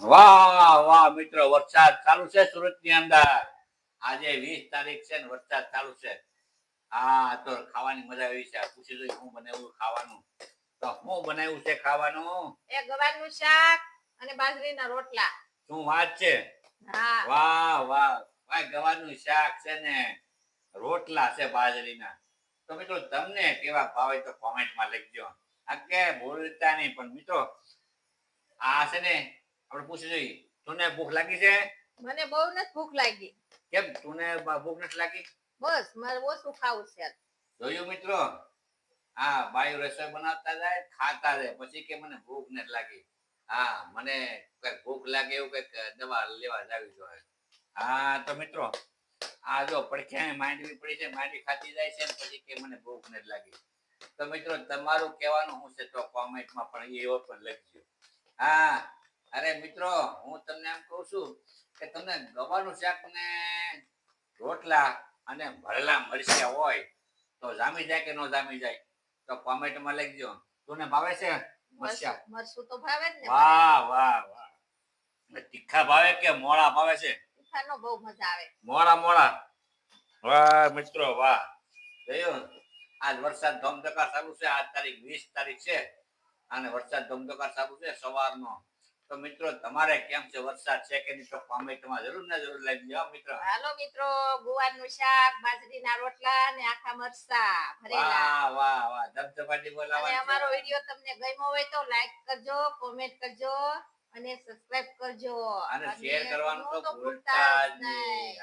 વાહ વાહ મિત્રો, વરસાદ ચાલુ છે સુરત ની અંદર. આજે 20 તારીખ છે ને વરસાદ ચાલુ છે. હા, તો ખાવાની મજા આવી છે. પૂછી જોઈ હું બનાવ્યું ખાવાનું. તો હું બનાવ્યું છે ખાવાનું? ગવાનું શાક અને બાજરીના રોટલા. શું વાત છે? હા. વાહ વાહ વાહ, ગવાનું શાક છે ને રોટલા છે બાજરીના. તો મિત્રો તમને કેવા ભાવે તો કોમેન્ટમાં લખજો. કે બોલતા નહીં પણ મિત્રો આ છે ને આપણે પૂછી જોઈએ, તુને ભૂખ લાગી છે? મને બહુ નથી ભૂખ લાગી. કેમ તુને ભૂખ નથી લાગી? બસ મારે ઓછું ખાવું છે. જોયું મિત્રો, હા બાયું રસોઈ બનાવતા જાય ખાતા જાય પછી કે મને ભૂખ નથી લાગી. હા, મને કઈક ભૂખ લાગે એવું કઈક દવા લેવા જાવી જોઈએ. હા તો મિત્રો આ જો પડખ્યા માંડવી પડી છે, માંડવી ખાતી જાય છે પછી કે મને ભૂખ નથી લાગી. તો મિત્રો તમારું કહેવાનું શું છે તો કોમેન્ટમાં પણ એવો પણ લખજો. હા, અરે મિત્રો હું તમને એમ કહું છું કે તમને ગવાનું શાક ને રોટલા અને ભરેલા મરચાં હોય તો જામી જાય કે ન જામી જાય તો કોમેન્ટમાં લખજો. તુને ભાવે છે મરચાં? મરચું તો ભાવે જ ને. વાહ વાહ વાહ, તીખા ભાવે કે મોળા ભાવે છે? તીખાનો બહુ મજા આવે. મોળા મોળા. વાહ મિત્રો વાહ, જોયું આજ વરસાદ ધોમધોકાર ચાલુ છે. આજ તારીખ 20 તારીખ છે અને વરસાદ ધોમધોકાર ચાલુ છે સવારનો. તો મિત્રો તમારે કેમ છે, વરસાદ છે કે નહીં તો કોમેન્ટમાં જરૂર ને જરૂર લખજો મિત્રો. હાલો મિત્રો, ગુવારનું શાક, બાજરીના રોટલા અને આખા મરચા ભરેલા. વાહ વાહ વાહ, ધબધબાટી બોલાવવાનું. અને અમારો વિડિયો તમને ગમ્યો હોય તો લાઈક કરજો, કોમેન્ટ કરજો અને સબસ્ક્રાઇબ કરજો અને શેર કરવાનું તો ભૂલતા જ નહીં.